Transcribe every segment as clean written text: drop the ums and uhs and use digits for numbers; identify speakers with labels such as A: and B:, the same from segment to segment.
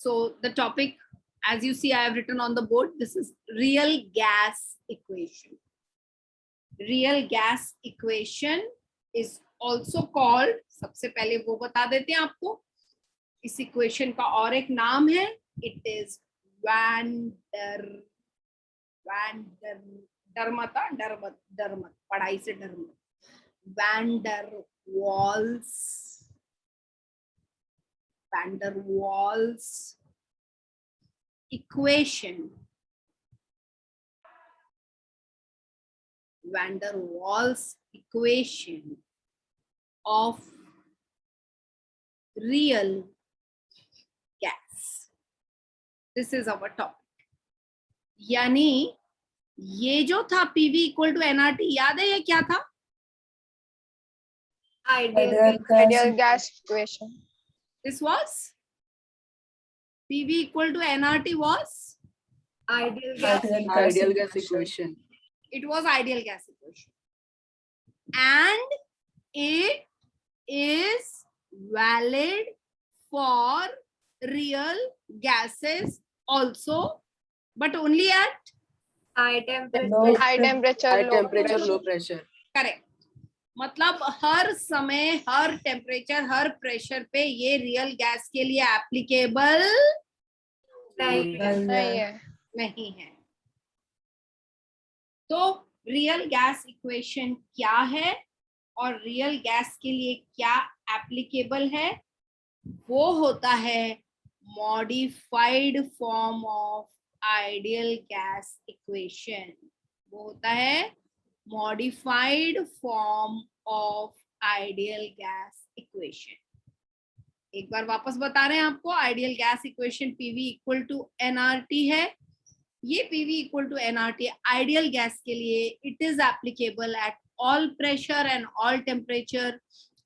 A: So the topic, as you see, I have written on the board, this is real gas equation. Real gas equation is also called, सबसे पहले वो बता देते हैं आपको, इस इक्वेशन का और एक नाम है, इट इज डरमत पढ़ाई से डरमत, van der Waals equation. Van der Waals equation of real gas. This is our topic. यानी ये जो था PV इक्वल टू nRT, याद है ये क्या था?
B: Ideal gas equation.
A: This was PV equal to nRT was
C: Ideal gas equation.
A: It was ideal gas equation, and it is valid for real gases also, but only at
C: High temperature.
B: High temperature,
C: Low pressure.
A: correct. मतलब हर समय, हर temperature, हर pressure पे ये real gas के लिए applicable नहीं है. तो real gas equation क्या है और रियल गैस के लिए क्या एप्लीकेबल है, वो होता है modified form of ideal gas equation. वो होता है modified form of ideal gas equation. एक बार वापस बता रहे हैं आपको, ideal gas equation PV equal to nRT है. ये PV equal to nRT ideal gas के लिए it is applicable at all pressure and all temperature.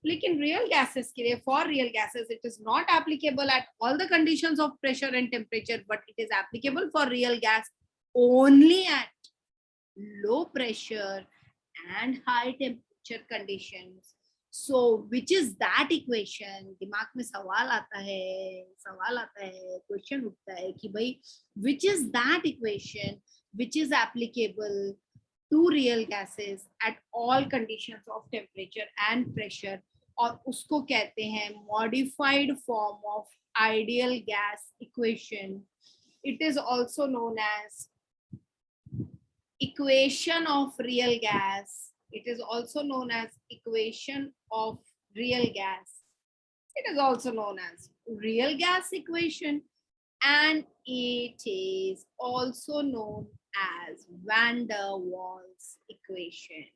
A: लेकिन रियल गैसेस के लिए, for real gases it is not applicable at all the conditions of pressure and temperature, but it is applicable for real gas only at low pressure and high temperature conditions. So which is that equation? दिमाग में सवाल आता है, question उठता है कि भाई which is that equation which is applicable to real gases at all conditions of temperature and pressure, और उसको कहते हैं modified form of ideal gas equation. It is also known as equation of real gas. It is also known as equation of real gas. It is also known as real gas equation, and it is also known as van der Waals equation.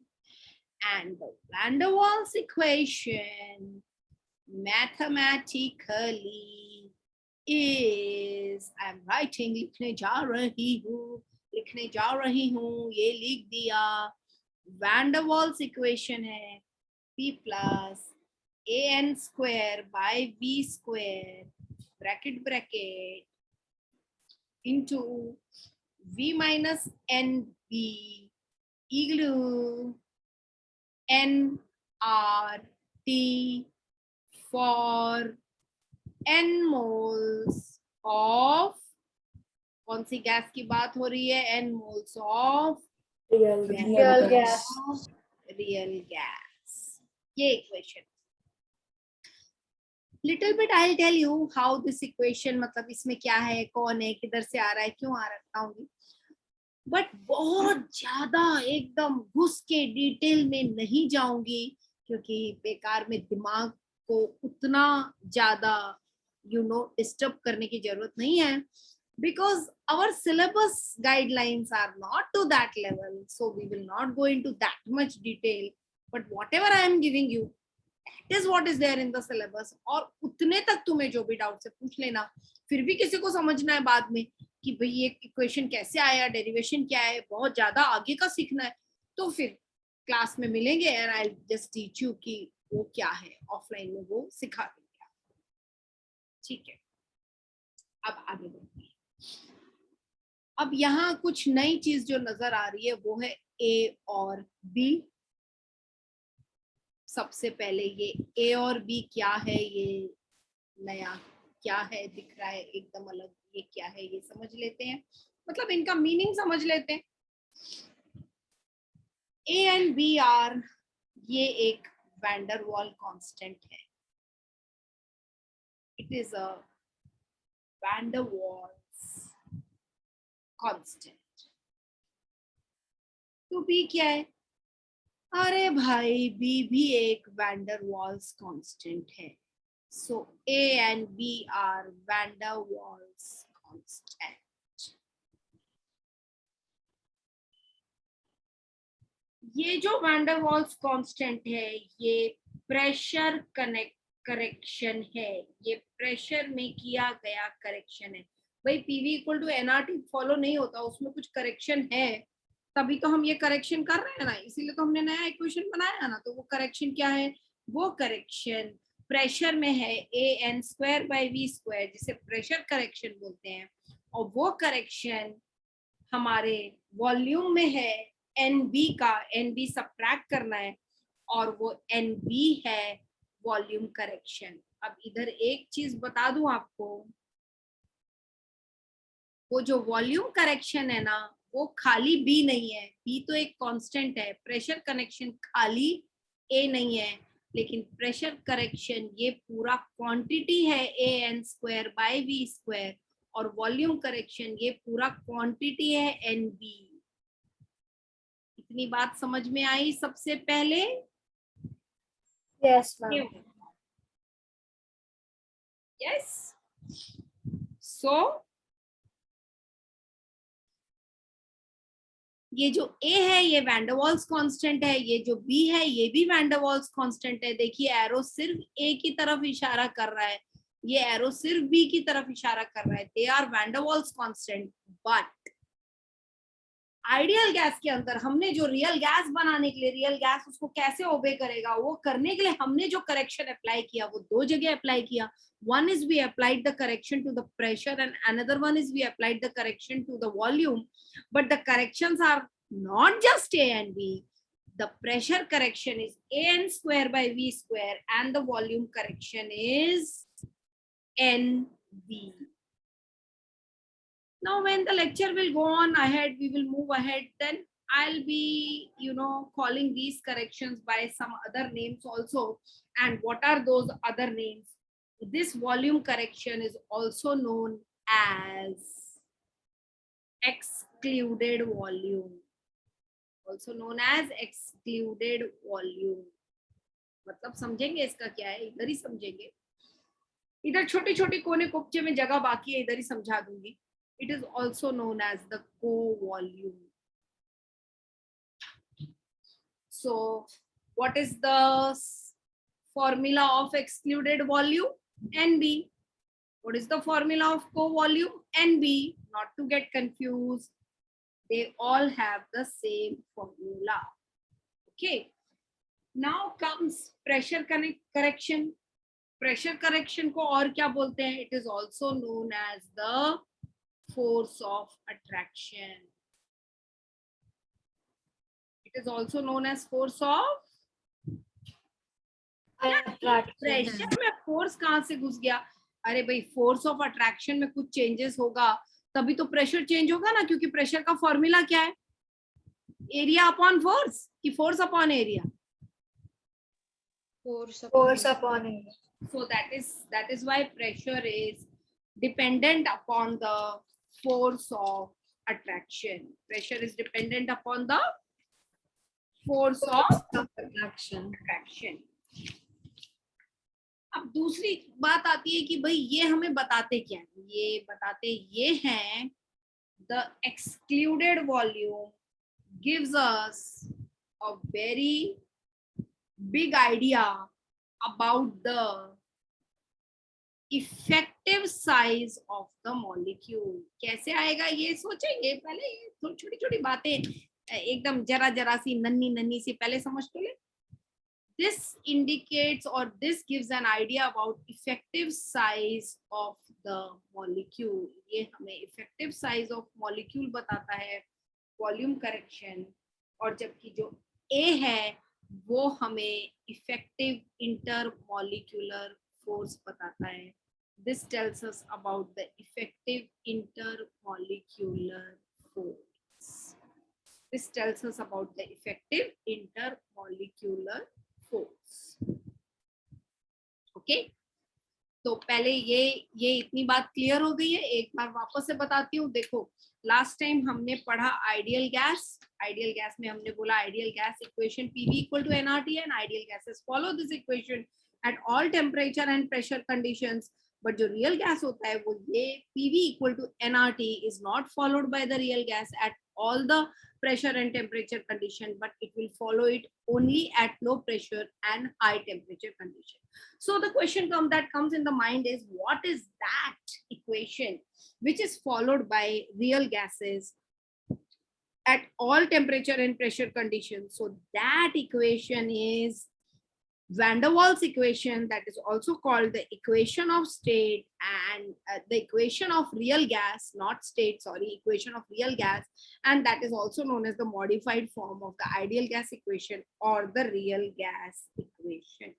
A: And the van der Waals equation mathematically is, I'm writing, लिखने जा रही हूँ, ये लिख दिया. Van der Waals equation है P plus AN square by V square bracket into V minus NB igloo nRT for n moles of, कौन सी gas की बात हो रही है, n moles of
C: Real gas.
A: Real gas. ये equation. Little bit I tell you how this equation, मतलब इसमें क्या है, कौन है, किधर से आ रहा है, क्यों आ रहा हूँ, बट बहुत ज्यादा एकदम घुस के डिटेल में नहीं जाऊंगी, क्योंकि बेकार में दिमाग को उतना ज्यादा डिस्टर्ब करने की जरूरत नहीं है. Because our syllabus guidelines are not to that level, so we will not go into that much detail, but whatever I am giving you, that is what is there in the syllabus. और उतने तक तुम्हें जो भी doubt से पूछ लेना. फिर भी किसी को समझना है बाद में कि भाई ये इक्वेशन कैसे आया, डेरिवेशन क्या है, बहुत ज्यादा आगे का सीखना है, तो फिर क्लास में मिलेंगे and I just teach you कि वो क्या है, ऑफलाइन में वो सिखा देंगे. ठीक है, अब आगे बढ़ते हैं. अब यहाँ कुछ नई चीज जो नजर आ रही है वो है A और B. सबसे पहले ये A और B क्या है, ये नया क्या है दिख रहा है एकदम अलग, ये क्या है ये समझ लेते हैं, मतलब इनका मीनिंग समझ लेते हैं। ए एंड बी आर, ये एक वैंडर वॉल कांस्टेंट है, it is a wander walls constant. तो बी क्या है? अरे भाई बी भी एक वैंडर वॉल्स कांस्टेंट है। So A and B are van der Waals constant. ये जो van der Waals constant है ये प्रेशर करेक्शन है, ये प्रेशर में किया गया करेक्शन है। भाई PV equal to nRT follow नहीं होता, उसमें कुछ करेक्शन है तभी तो हम ये करेक्शन कर रहे हैं ना, इसीलिए तो हमने नया इक्वेशन बनाया ना। तो वो करेक्शन क्या है? वो करेक्शन प्रेशर में है an square by v square, जिसे प्रेशर करेक्शन बोलते हैं, और वो करेक्शन हमारे वॉल्यूम में है nb का, nb सब्ट्रैक्ट करना है, और वो nb है वॉल्यूम करेक्शन। अब इधर एक चीज बता दूं आपको, वो जो वॉल्यूम करेक्शन है ना वो खाली b नहीं है, b तो एक कांस्टेंट है, प्रेशर कनेक्शन खाली a नहीं है, लेकिन प्रेशर करेक्शन ये पूरा क्वांटिटी है an square by v square, और वॉल्यूम करेक्शन ये पूरा क्वांटिटी है nb। इतनी बात समझ में आई सबसे पहले?
C: Yes, ma'am.
A: यस। सो ये जो A है ये वैन डर वाल्स कांस्टेंट है, ये जो B है ये भी वैन डर वाल्स कांस्टेंट है। देखिए एरो सिर्फ A की तरफ इशारा कर रहा है, ये एरो सिर्फ B की तरफ इशारा कर रहा है। They are van der Waals constant. But ideal gas के अंदर हमने जो रियल गैस बनाने के लिए, रियल गैस उसको कैसे ओबे करेगा, वो करने के लिए हमने जो करेक्शन अप्लाई किया वो दो जगह अप्लाई किया। one is we applied the correction to the pressure and another one is we applied the correction to the volume, but the corrections are not just A and B. The pressure correction is an square by v square and the volume correction is nv. Now when the lecture will go on ahead, we will move ahead, then I'll be calling these corrections by some other names also. And what are those other names? This volume correction is also known as excluded volume, also known as excluded volume। मतलब समझेंगे इसका क्या है, इधर ही समझेंगे, इधर छोटी छोटी कोने कोपचे में जगह बाकी है, इधर ही समझा दूंगी। It is also known as the co-volume. So what is the formula of excluded volume? NB. What is the formula of co-volume? NB. Not to get confused, they all have the same formula. Okay. Now comes pressure correction. Pressure correction को और क्या बोलते हैं? It is also known as the force of attraction. It is also known as force of
C: Attraction.
A: Pressure में force कहां से घुस गया? अरे भाई फोर्स ऑफ अट्रैक्शन में कुछ चेंजेस होगा तभी तो प्रेशर चेंज होगा ना, क्योंकि प्रेशर का फॉर्मूला क्या है? एरिया अपॉन फोर्स कि force upon area?
C: Force upon area.
A: So that is why pressure is dependent upon the force of attraction. Pressure is dependent upon the force of
C: Attraction.
A: attraction. अब दूसरी बात आती है कि भाई ये हमें बताते क्या है? ये बताते ये हैं the excluded volume gives us a very big idea about the effective size of the molecule. कैसे आएगा ये सोचेंगे पहले, ये छोटी छोटी बातें एकदम जरा जरा सी नन्ही नन्ही सी पहले समझ तो ले। This indicates or this gives an idea about effective size of the molecule. ये हमें effective size of molecule बताता है volume correction, और जबकि जो A है वो हमें effective intermolecular force बताता है। This tells us about the effective intermolecular force. This tells us about the effective intermolecular force. Okay. तो पहले ये इतनी बात क्लियर हो गई है. एक बार वापस से बताती हूँ. देखो, लास्ट टाइम हमने पढ़ा आइडियल गैस. आइडियल गैस में हमने बोला ideal gas equation PV equal to nRT and ideal gases follow this equation at all temperature and pressure conditions. But जो रियल गैस होता है वो ये PV equal to nRT is not followed by the real gas at all the pressure and temperature condition, but it will follow it only at low pressure and high temperature condition. So the question that comes in the mind is, what is that equation which is followed by real gases at all temperature and pressure conditions? So that equation is Van der Waals equation, that is also called the equation of state, and the equation of real gas, not state, sorry, equation of real gas, and that is also known as the modified form of the ideal gas equation or the real gas equation.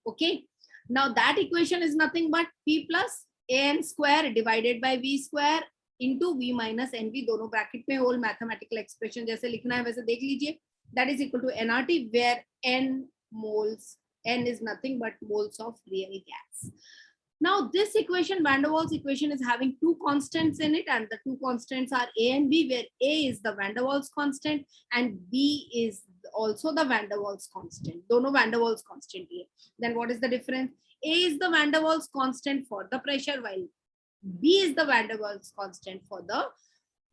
A: Okay, now that equation is nothing but P plus AN square divided by V square into V minus NV, दोनों bracket में whole mathematical expression जैसे लिखना है वैसे देख लीजिए. That is equal to nRT, where n moles, n is nothing but moles of real gas. Now this equation, Van der Waals equation, is having two constants in it, and the two constants are A and B, where A is the Van der Waals constant and B is also the Van der Waals constant. Dono Van der Waals constant here. Then what is the difference? A is the Van der Waals constant for the pressure, while B is the Van der Waals constant for the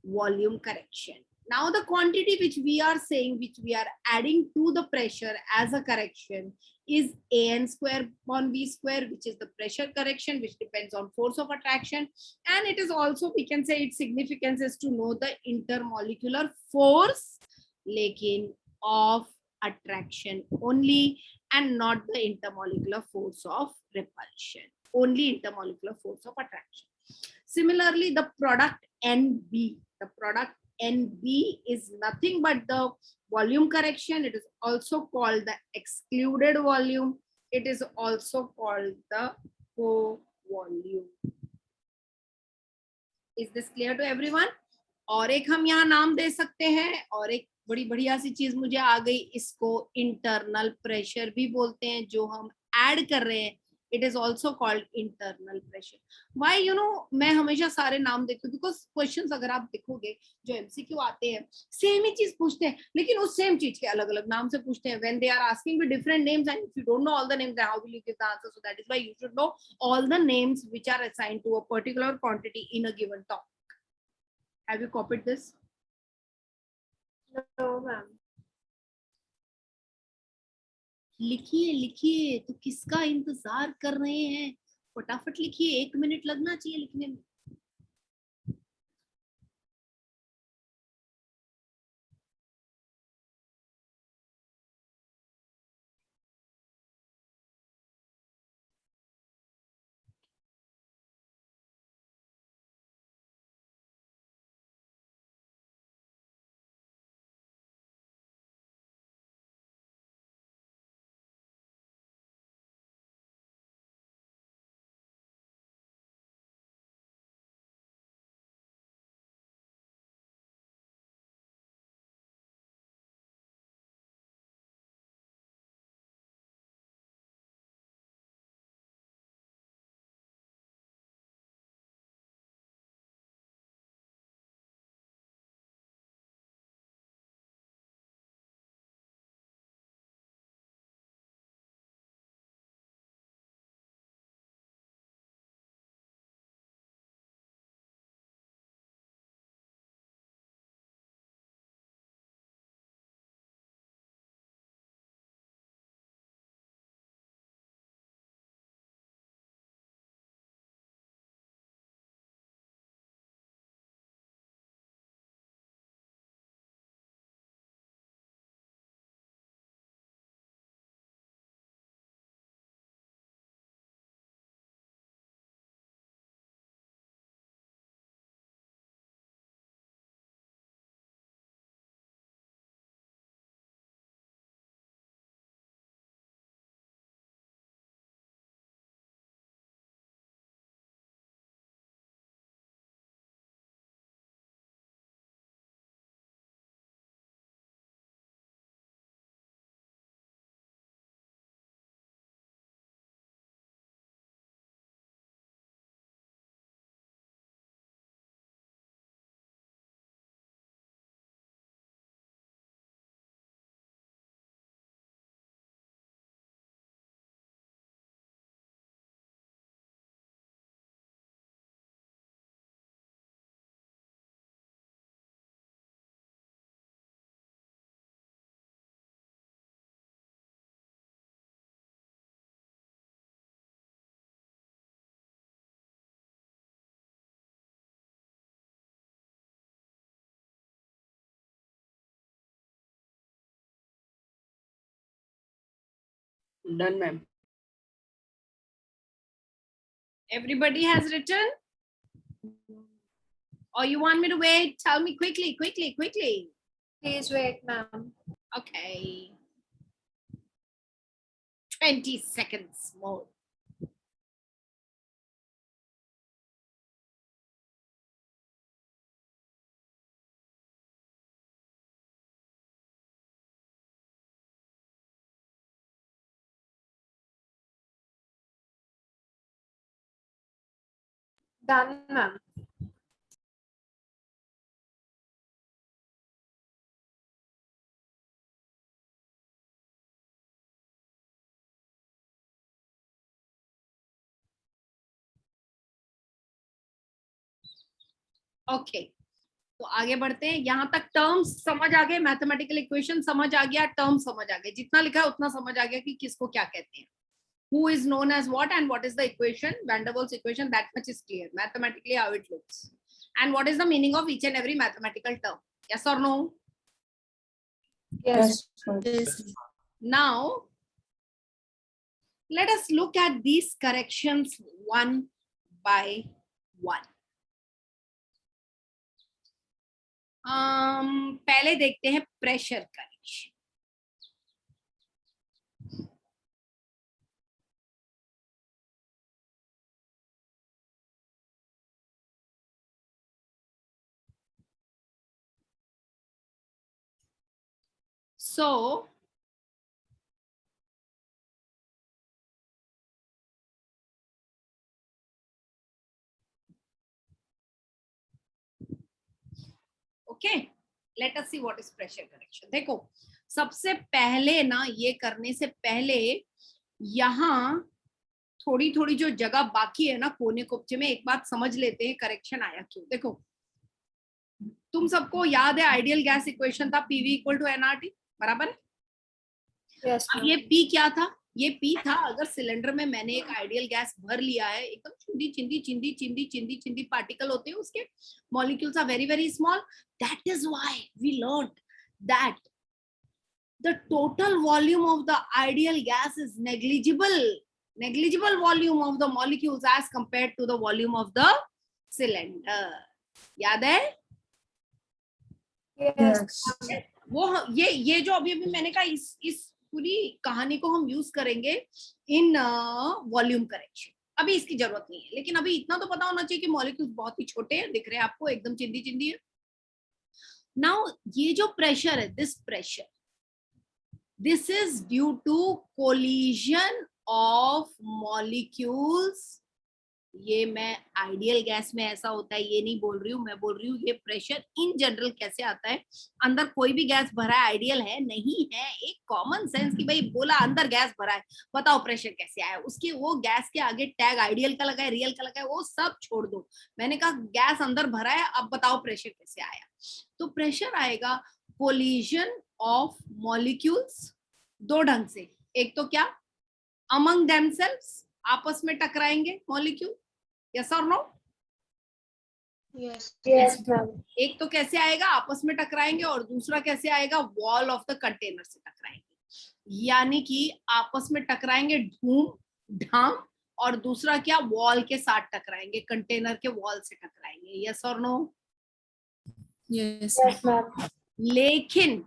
A: volume correction. Now the quantity which we are saying, which we are adding to the pressure as a correction, is AN square upon V square, which is the pressure correction, which depends on force of attraction. And it is also, we can say its significance is to know the intermolecular force, lekin of attraction only, and not the intermolecular force of repulsion, only intermolecular force of attraction. Similarly, the product NB, the product NB is nothing but the volume correction. It is also called the excluded volume. It is also called the co-volume. Is this clear to everyone? और एक हम यहाँ नाम दे सकते हैं, और एक बड़ी बढ़िया सी चीज मुझे आ गई, इसको इंटरनल प्रेशर भी बोलते हैं, जो हम ऐड कर रहे हैं. It is also called internal pressure. Why, you know, मैं हमेशा सारे नाम देती हूँ, because questions अगर आप देखोगे जो MCQ आते हैं सेम ही चीज पूछते हैं, लेकिन उस सेम चीज के अलग अलग नाम से पूछते हैं. When they are asking with different names, and if you don't know all the names, then how will you give the answer? So that is why you should know all the names which are assigned to a particular quantity in a given topic. Have you copied this?
C: No, ma'am.
A: लिखिए लिखिए, तो किसका इंतजार कर रहे हैं? फटाफट लिखिए, 1 मिनट लगना चाहिए लिखने में.
D: Done, ma'am.
A: Everybody has written? Or you want me to wait? Tell me quickly.
C: Please wait, ma'am.
A: Okay. 20 seconds more.
C: Done, ma'am.
A: Okay तो आगे बढ़ते हैं. यहां तक टर्म्स समझ आ गए, मैथमेटिकल इक्वेशन समझ आ गया, टर्म समझ आ गए, जितना लिखा है उतना समझ आ गया कि किसको क्या कहते हैं. Who is known as what and what is the equation, Van der Waals equation, that much is clear mathematically how it looks, and what is the meaning of each and every mathematical term. Yes or no?
C: Yes.
A: Now let us look at these corrections one by one. पहले देखते हैं pressure correction. So okay, let us see what is pressure correction. देखो सबसे पहले ना ये करने से पहले यहाँ थोड़ी थोड़ी जो जगह बाकी है ना कोने कोपचे में, एक बात समझ लेते हैं करेक्शन आया क्यों. देखो तुम सबको याद है आइडियल गैस इक्वेशन था पीवी इक्वल टू एनआरटी, बराबर है.
C: Yes,
A: अब
C: ma'am.
A: ये पी क्या था? ये पी था अगर सिलेंडर में मैंने एक आइडियल गैस भर लिया है, एकदम चिंदी पार्टिकल होते हैं उसके, molecules are very very small. That is why we learned that the total volume of the ideal gas is negligible volume of the molecules as compared to the volume of the cylinder. याद है?
C: Yes.
A: वो ये जो अभी मैंने कहा इस पूरी कहानी को हम यूज करेंगे इन वॉल्यूम करेक्शन. अभी इसकी जरूरत नहीं है, लेकिन अभी इतना तो पता होना चाहिए कि मॉलिक्यूल्स बहुत ही छोटे हैं, दिख रहे हैं आपको एकदम चिंदी है. नाउ ये जो प्रेशर है, this is due to collision of molecules. ये मैं आइडियल गैस में ऐसा होता है ये नहीं बोल रही हूँ, मैं बोल रही हूँ ये प्रेशर इन जनरल कैसे आता है. अंदर कोई भी गैस भरा है आइडियल है नहीं है, एक कॉमन सेंस कि भाई बोला अंदर गैस भरा है, बताओ प्रेशर कैसे आया. उसके वो गैस के आगे टैग आइडियल का लगा है, रियल का लगा है, वो सब छोड़ दो. मैंने कहा गैस अंदर भरा है, अब बताओ प्रेशर कैसे आया. तो प्रेशर आएगा कोलिजन ऑफ मॉलिक्यूल्स दो ढंग से. एक तो क्या, अमंग देमसेल्व्स, आपस में टकराएंगे मॉलिक्यूल. यस और नो?
C: Yes. Yes, ma'am.
A: एक तो कैसे आएगा, आपस में टकराएंगे, और दूसरा कैसे आएगा, वॉल ऑफ द कंटेनर से टकराएंगे. यानी कि आपस में टकराएंगे धूम ढाम, और दूसरा क्या, वॉल के साथ टकराएंगे, कंटेनर के वॉल से टकराएंगे. यस और नो?
C: Yes, ma'am.
A: लेकिन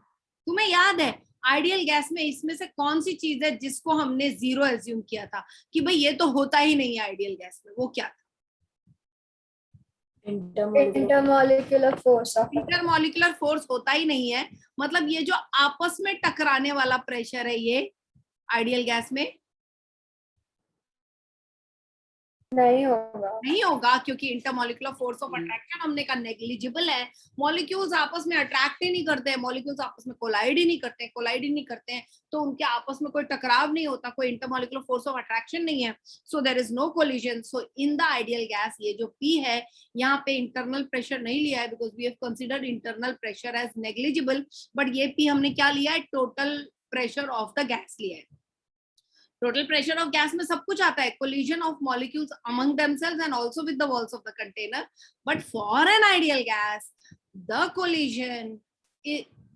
A: तुम्हें याद है आइडियल गैस में इसमें से कौन सी चीज है जिसको हमने जीरो एज्यूम किया था कि भाई ये तो होता ही नहीं है आइडियल गैस में? वो क्या था?
C: Intermolecular force.
A: इंटरमॉलिक्यूलर फोर्स होता ही नहीं है. मतलब ये जो आपस में टकराने वाला प्रेशर है ये आइडियल गैस में
C: नहीं होगा,
A: क्योंकि इंटरमॉलिक्यूलर फोर्स ऑफ अट्रैक्शन हमने कहा नेग्लिजिबल है. मॉलिक्यूल्स आपस में अट्रैक्ट ही नहीं करते हैं, मॉलिक्यूल्स आपस में कोलाइड ही नहीं करते हैं, तो उनके आपस में कोई टकराव नहीं होता, कोई इंटरमॉलिक्यूलर फोर्स ऑफ अट्रैक्शन नहीं है. So there is no collision. So in the ideal gas ये जो पी है यहाँ पे इंटरनल प्रेशर नहीं लिया है, because we have considered internal pressure as negligible. But ये पी हमने क्या लिया है, total pressure of the gas लिया है. टोटल प्रेशर ऑफ गैस में सब कुछ आता है, collision of molecules among themselves and also with the walls of the container. But for an ideal gas, the collision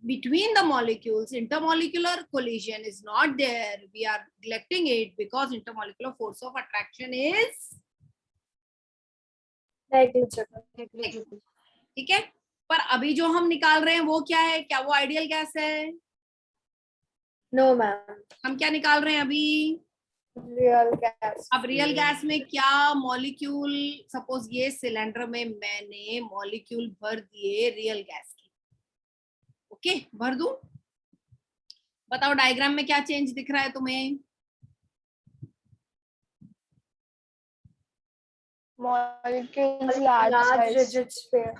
A: between the molecules, intermolecular collision is not there. We are neglecting it because intermolecular force of attraction is
C: negligible.
A: ठीक है. पर अभी जो हम निकाल रहे हैं वो क्या है? क्या वो आइडियल गैस है?
C: No, ma'am.
A: हम क्या निकाल रहे हैं अभी?
C: Real gas.
A: अब रियल गैस में क्या मॉलिक्यूल, सपोज ये सिलेंडर में मैंने मॉलिक्यूल भर दिए रियल गैस के. ओके, भर दूं? बताओ डायग्राम में क्या चेंज दिख रहा है तुम्हें?
B: Molecules
C: Large
B: large size.
C: rigid sphere.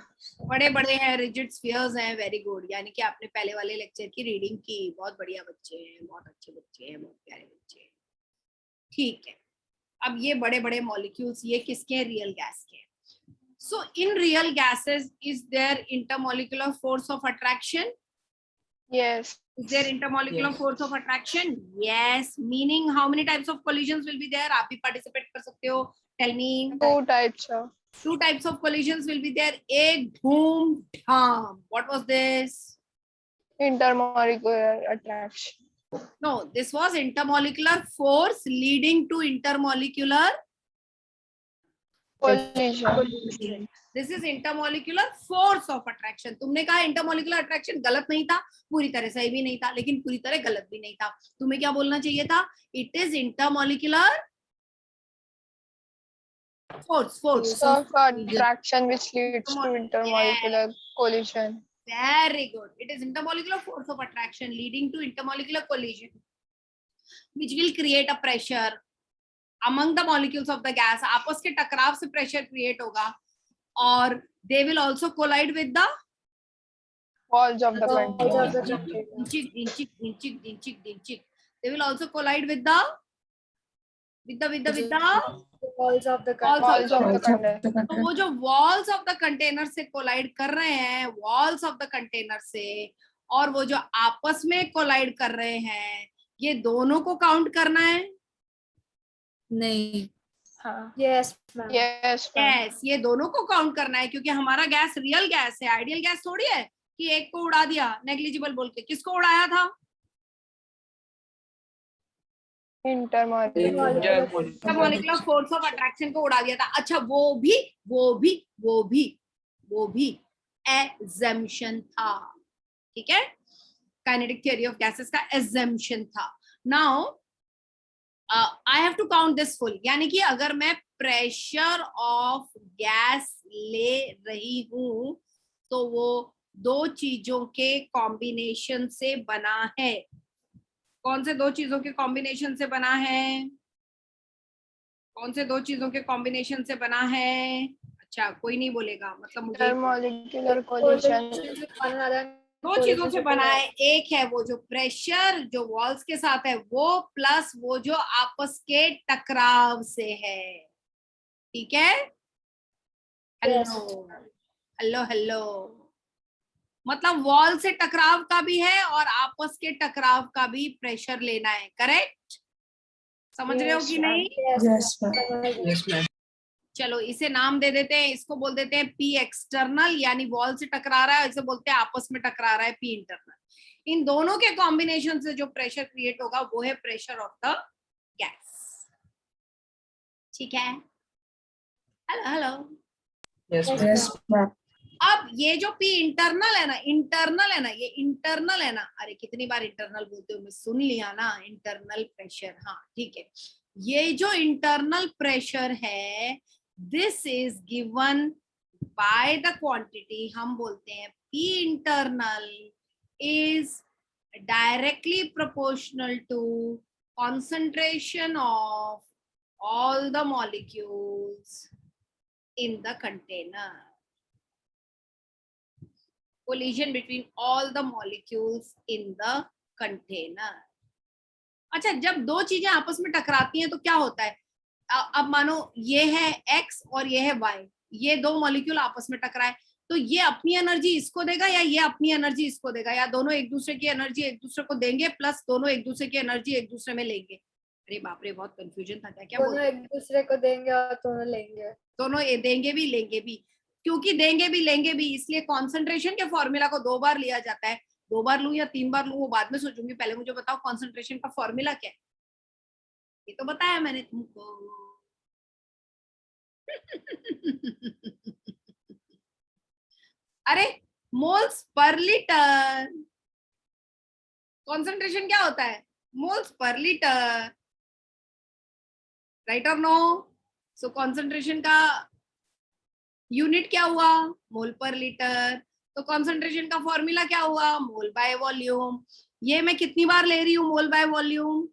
A: बड़े बड़े हैं, रिजिड स्फीयर्स हैं. Very good. यानी कि आपने पहले वाले लेक्चर की रीडिंग की. बहुत बढ़िया बच्चे हैं, बहुत अच्छे बच्चे हैं, बहुत प्यारे बच्चे हैं. ठीक है. अब ये बड़े बड़े मॉलिक्यूल्स ये किसके हैं? रियल गैस के. So in real gases is there intermolecular force of attraction?
B: Yes.
A: Is there intermolecular
D: Yes.
A: force of attraction? Yes. Meaning how many types of collisions will be there? आप भी participate कर सकते हो. Tell me.
B: Two types of.
A: Two types of collisions will be there. एक धूम धाम. What was this?
B: Intermolecular attraction.
A: No, this was intermolecular force leading to intermolecular.
B: Collision.
A: This is intermolecular force of attraction. तुमने कहा intermolecular attraction गलत नहीं था, पूरी तरह सही भी नहीं था, लेकिन पूरी तरह गलत भी नहीं था. तुम्हें क्या बोलना चाहिए था? It is intermolecular force.
B: Force of attraction which leads to intermolecular collision.
A: Very good. It is intermolecular force of attraction leading to intermolecular collision, which will create a pressure among the molecules of the gas. आपस के टकराव से pressure create होगा, और they will also collide with the
B: Walls of the
C: Walls of
B: container.
C: the
A: They will also collide with the
C: walls of the
B: Walls of the container.
A: तो वो जो walls of the container से collide कर रहे हैं, walls of the container से, और वो जो आपस में collide कर रहे हैं, ये दोनों को count करना है?
D: नहीं.
B: हाँ.
C: Yes, ma'am.
B: Yes. ma'am.
A: Yes, ये दोनों को काउंट करना है, क्योंकि हमारा गैस रियल गैस है. आइडियल गैस थोड़ी है कि एक को उड़ा दिया नेग्लिजिबल बोल के. किसको उड़ाया था? इंटरमॉलिक्यूलर फोर्स ऑफ अट्रैक्शन को उड़ा दिया था. अच्छा, वो भी एजम्पशन था. ठीक है, काइनेटिक थ्योरी ऑफ गैसेस का एजम्पशन था. Now I have to count this full. यानी कि अगर मैं प्रेशर ऑफ गैस ले रही हूं तो वो दो चीजों के कॉम्बिनेशन से बना है. कौन से दो चीजों के कॉम्बिनेशन से बना है? कौन से दो चीजों के कॉम्बिनेशन से बना है? अच्छा, कोई नहीं बोलेगा. मतलब मुझे
B: Intermolecular collision.
A: दो चीजों से बना है. एक है वो जो प्रेशर जो वॉल्स के साथ है वो, प्लस वो जो आपस के टकराव से है. ठीक है. हेलो. मतलब वॉल से टकराव का भी है और आपस के टकराव का भी प्रेशर लेना है. करेक्ट? समझ रहे हो कि नहीं?
D: Yes, ma'am.
A: चलो इसे नाम दे देते हैं. इसको बोल देते हैं पी एक्सटर्नल, यानी वॉल से टकरा रहा है. इसे बोलते हैं आपस में टकरा रहा है, पी इंटरनल. इन दोनों के कॉम्बिनेशन से जो प्रेशर क्रिएट होगा वो है प्रेशर ऑफ द गैस. ठीक है. हेलो.
D: Yes, ma'am.
A: अब ये जो पी इंटरनल है ना, ये इंटरनल है ना. अरे कितनी बार इंटरनल बोलते हो, मैं सुन लिया ना. इंटरनल प्रेशर, हाँ ठीक है. ये जो इंटरनल प्रेशर है, this is given by the quantity. हम बोलते हैं P internal is directly proportional to concentration of all the molecules in the container. Collision between all the molecules in the container. अच्छा, जब दो चीजें आपस में टकराती हैं तो क्या होता है? अब मानो ये है x और ये है y. ये दो मॉलिक्यूल आपस में टकराए तो ये अपनी एनर्जी इसको देगा या ये अपनी एनर्जी इसको देगा, या दोनों एक दूसरे की एनर्जी एक दूसरे को देंगे, प्लस दोनों एक दूसरे की एनर्जी एक दूसरे में लेंगे. अरे बाप रे, बहुत कंफ्यूजन था. क्या
C: दोनों एक दूसरे को देंगे और दोनों लेंगे.
A: दोनों देंगे भी लेंगे भी. क्योंकि देंगे भी लेंगे भी, इसलिए कॉन्सेंट्रेशन के फॉर्मूला को दो बार लिया जाता है. 2 बार लूं या 3 बार लूं वो बाद में सोचूंगी, पहले मुझे बताओ कॉन्सेंट्रेशन का फॉर्मूला क्या है। ये तो बताया मैंने तुमको। अरे मोल्स पर लीटर, कॉन्सेंट्रेशन क्या होता है, मोल्स पर लीटर, राइट और नो। सो कॉन्सेंट्रेशन का यूनिट क्या हुआ, मोल पर लीटर। तो कॉन्सेंट्रेशन का फॉर्मूला क्या हुआ, मोल बाय वॉल्यूम। ये मैं कितनी बार ले रही हूँ मोल बाय वॉल्यूम,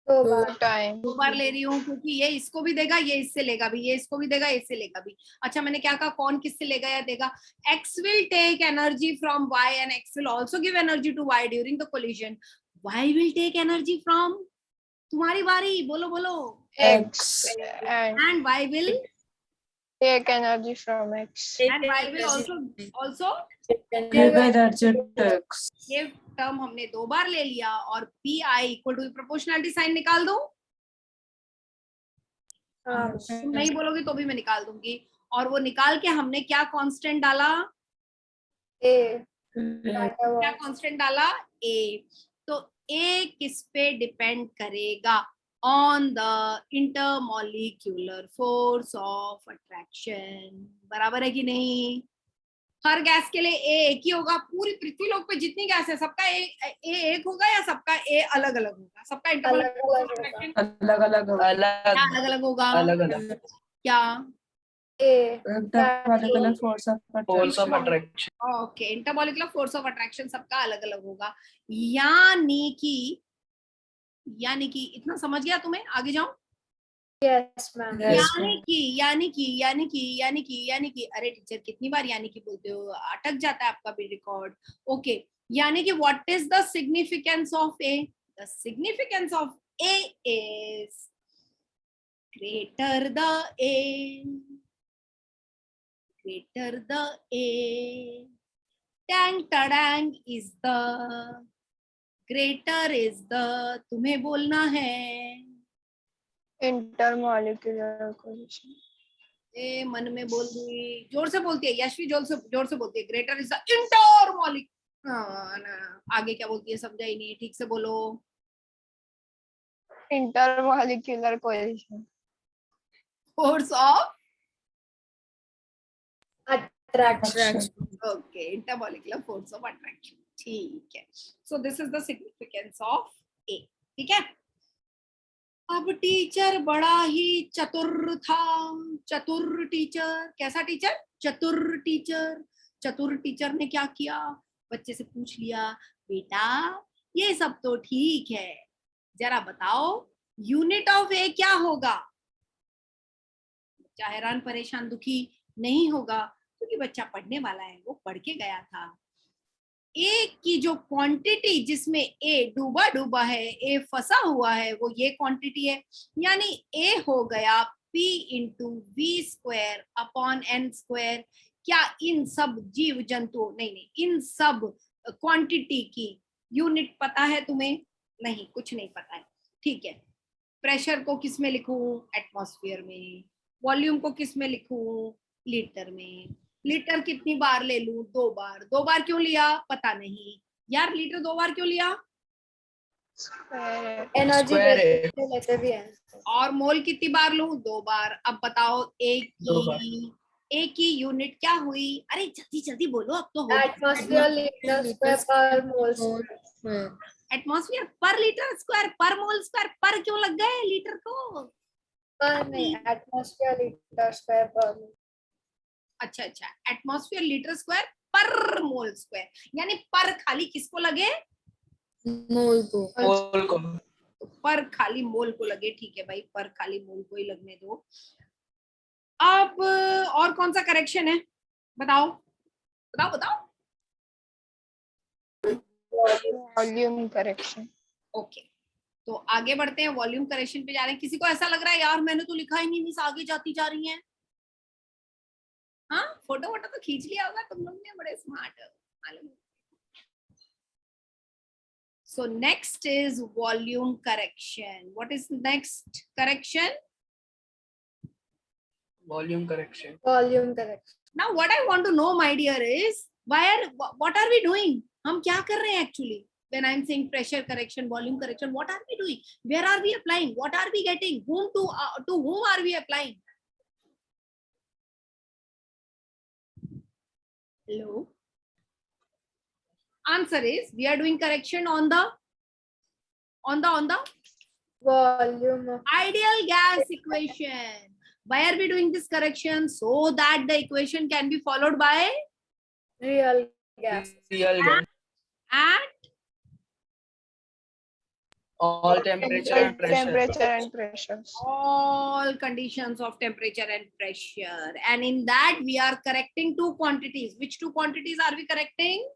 C: 2
B: 2
C: बार।
B: टाइम।
A: 2 बार ले रही हूँ, क्योंकि ये इसको भी देगा, ये इससे लेगा भी, ये इसको भी देगा, ये इससे लेगा भी। अच्छा मैंने क्या कहा, कौन किससे लेगा या देगा, x will take energy from y and x will also give energy to y during the collision. y will take energy from, तुम्हारी बारी, बोलो बोलो,
D: X.
B: And
A: and y will,
B: take energy from X.
A: and y will also
D: Give energy to X.
A: ये term हमने 2 बार ले लिया, और P I equal to proportionality sign निकाल दो,
C: हाँ,
A: तुम नहीं बोलोगे तो भी मैं निकाल दूंगी। और वो निकाल के हमने क्या कांस्टेंट डाला,
C: A.
A: क्या कांस्टेंट डाला, ए। तो ए किस पे डिपेंड करेगा, on the intermolecular force of attraction, बराबर है कि नहीं। हर गैस के लिए ए एक ही होगा, पूरी पृथ्वी लोक पे जितनी गैस है सबका ए एक होगा या सबका ए अलग अलग होगा, सबका इंटरमॉलिक्यूलर
D: अलग अलग
A: अलग अलग होगा,
D: अलग अलग
A: क्या,
C: A.
D: अलग अलग force of attraction.
A: Okay, intermolecular force of attraction सबका अलग अलग होगा। यानी कि इतना समझ गया तुम्हें, आगे जाऊं।
C: Yes, ma'am.
D: Yes,
A: यानी कि अरे टीचर कितनी बार यानी कि बोलते हो, अटक जाता है आपका भी रिकॉर्ड। ओके, यानी कि what is the significance of A, the significance of A is greater the A, tang tadang is the, greater is the, तुम्हें बोलना है,
B: Intermolecular collision.
A: ए मन में बोल दूंगी, जोर से बोलती है यशवी, जोर से बोलती है, ग्रेटर इज द इंटरमॉलिक्यूलर, आगे क्या बोलती है समझा ही नहीं, ठीक से बोलो।
B: Intermolecular collision.
A: Force of
C: Attraction.
A: Okay, intermolecular force of attraction, ठीक है। So this is the significance of a, ठीक है। अब टीचर बड़ा ही चतुर था, चतुर टीचर, कैसा टीचर, चतुर टीचर। चतुर टीचर ने क्या किया, बच्चे से पूछ लिया, बेटा ये सब तो ठीक है, जरा बताओ यूनिट ऑफ ए क्या होगा। बच्चा हैरान परेशान दुखी नहीं होगा, क्योंकि बच्चा पढ़ने वाला है, वो पढ़ के गया था। ए की जो क्वांटिटी जिसमें ए डूबा डूबा है, ए फंसा हुआ है, वो ये क्वांटिटी है, यानी ए हो गया P into V square upon N square. क्या इन सब जीव जंतुओं, नहीं, इन सब क्वांटिटी की यूनिट पता है तुम्हें, नहीं कुछ नहीं पता है, ठीक है। प्रेशर को किस में लिखूं, एटमॉस्फेयर में। वॉल्यूम को किस में लिखूं, लीटर में। लीटर कितनी बार ले लूं, 2 बार। 2 बार क्यों लिया पता नहीं यार, लीटर 2 बार क्यों लिया,
C: एनर्जी लेते भी हैं।
A: और मोल कितनी बार लूं, 2 बार। अब बताओ एक की यूनिट क्या हुई, अरे जल्दी जल्दी बोलो, अब तो हो।
C: एटमॉस्फेयर लीटर स्क्वायर पर मोल।
A: एटमॉस्फेयर पर लीटर स्क्वायर पर मोल स्क्वायर, पर क्यों लग गए लीटर को,
C: पर नहीं, एटमॉस्फेयर लीटर स्क्वायर पर।
A: अच्छा, एटमॉस्फेयर लीटर स्क्वायर पर मोल स्क्वायर, यानी पर खाली किसको लगे,
D: मोल को
A: तो पर खाली मोल को लगे, ठीक है भाई, पर खाली मोल को ही लगने दो। अब और कौन सा करेक्शन है, बताओ बताओ बताओ।
B: Volume correction.
A: ओके, तो आगे बढ़ते हैं, वॉल्यूम करेक्शन पे जा रहे हैं। किसी को ऐसा लग रहा है यार मैंने तो लिखा ही नहीं, मिस आगे जाती जा रही हैं। हाँ, फोटो वोटो तो खींच लिया होगा तुम लोग ने, बड़े स्मार्ट हो मालूम। So next is volume correction. What is next correction?
D: Volume correction.
C: Volume correction.
A: Now what I want to know, my dear, is what are we doing? हम क्या कर रहे हैं actually? When I'm saying pressure correction, volume correction, what are we doing? Where are we applying? What are we getting? Whom to whom are we applying? Hello. Answer is we are doing correction on the
C: Volume of
A: ideal gas equation. Why are we doing this correction? So that the equation can be followed by
C: real gas.
D: Real gas.
A: at
D: All temperature and pressure.
B: Temperature and pressures.
A: all conditions of temperature and pressure. And in that we are correcting two quantities. Which two quantities are we correcting?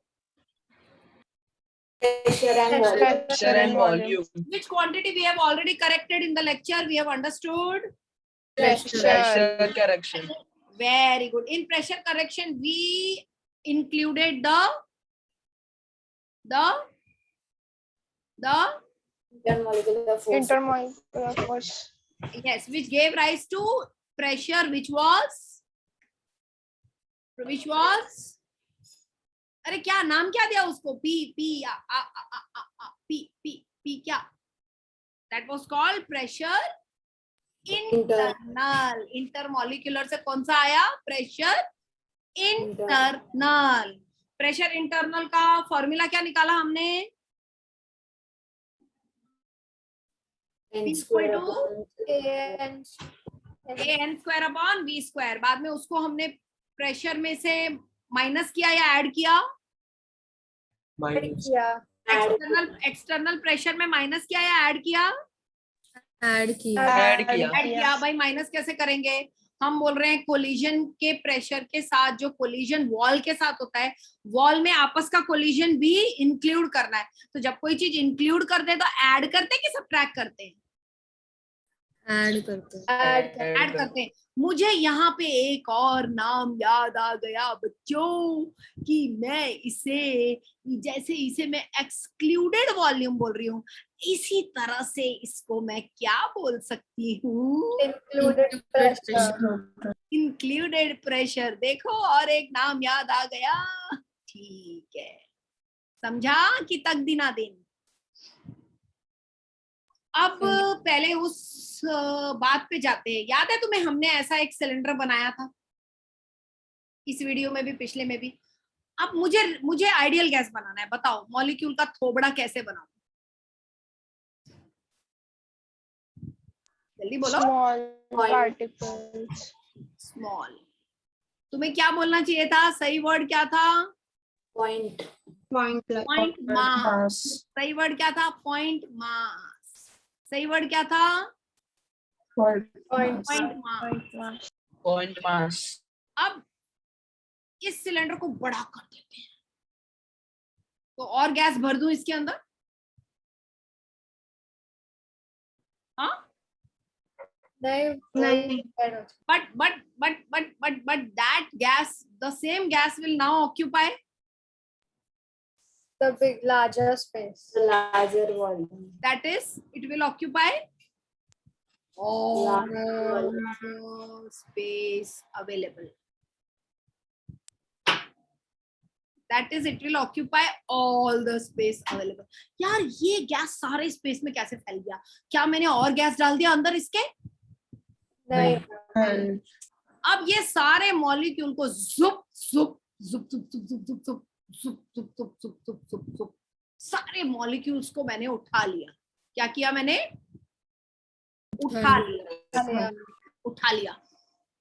D: Pressure and volume.
A: Which quantity we have already corrected in the lecture? We have understood.
D: Pressure correction.
A: Very good. In pressure correction, we included the
C: Intermolecular
B: force.
A: yes, which gave rise to pressure, which was अरे क्या नाम क्या दिया उसको? P क्या? That was called pressure internal. Intermolecular से कौन सा आया? Pressure internal. Pressure internal का फॉर्मूला क्या निकाला हमने? P equal to an square upon v square. बाद में उसको हमने प्रेशर में से माइनस किया या ऐड किया? एक्सटर्नल प्रेशर में माइनस किया या ऐड किया?
D: ऐड किया।
A: भाई माइनस कैसे करेंगे? हम बोल रहे हैं कोलिजन के प्रेशर के साथ जो कोलिजन वॉल के साथ होता है, वॉल में आपस का कोलिजन भी इंक्लूड करना है। तो जब कोई चीज इंक्लूड करते हैं तो ऐड करते हैं कि सबट्रैक्ट करते हैं? ऐड करते हैं। मुझे यहाँ पे एक और नाम याद आ गया बच्चों कि मैं इसे मैं एक्सक्लूडेड वॉल्यूम बोल रही हूँ, इसी तरह से इसको मैं क्या बोल सकती हूँ? Included pressure. देखो और एक नाम याद आ गया। ठीक है, समझा कि तकदीना दिन। अब पहले उस बात पे जाते हैं। याद है तुम्हें हमने ऐसा एक सिलेंडर बनाया था इस वीडियो में भी, पिछले में भी। अब मुझे आइडियल गैस बनाना है। बताओ मॉलिक्यूल का थोबड़ा कैसे बनाऊं? जल्दी बोलो। स्मॉल। तुम्हें क्या बोलना चाहिए था? सही वर्ड क्या था? Point mass. सही वर्ड क्या था? Point mass. सही वर्ड क्या था?
D: Point mass.
A: अब इस सिलेंडर को बड़ा कर देते हैं, तो और गैस भर दूं इसके अंदर? हाँ
C: नहीं।
A: but that gas, the same gas will now occupy
C: the larger space, the larger volume.
A: That is, it will occupy all the space available. That is, it will occupy all the space available. यार ये gas सारे space में कैसे फैल गया? क्या मैंने और गैस डाल दिया अंदर इसके?
C: नहीं।
A: अब ये सारे मॉलिक्यूल को जुप जुप जुप जुप जुप जुप जुप जुप जुप जुप जुप जुप जुप जुप जुप सारे मॉलिक्यूल्स को मैंने उठा लिया। क्या किया मैंने? उठा लिया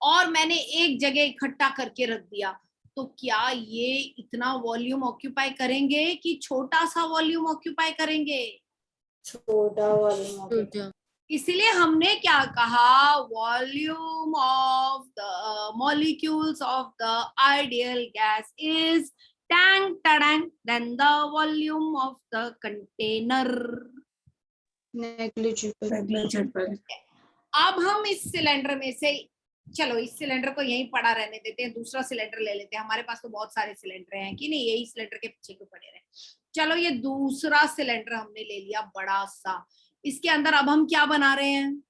A: और मैंने एक जगह इकट्ठा करके रख दिया। तो क्या ये इतना वॉल्यूम ऑक्यूपाई करेंगे कि छोटा सा वॉल्यूम ऑक्यूपाई करेंगे?
C: छोटा वॉल्यूम।
A: इसलिए हमने क्या कहा? Volume of the molecules of the ideal gas is tang tang than the volume of the container negligible. अब हम इस सिलेंडर में से, चलो इस सिलेंडर को यहीं पड़ा रहने देते हैं, दूसरा सिलेंडर ले लेते हैं। हमारे पास तो बहुत सारे सिलेंडर हैं कि नहीं, यही सिलेंडर के पीछे क्यों पड़े रहे। चलो ये दूसरा सिलेंडर हमने ले लिया बड़ा सा। इसके अंदर अब हम क्या बना रहे हैं?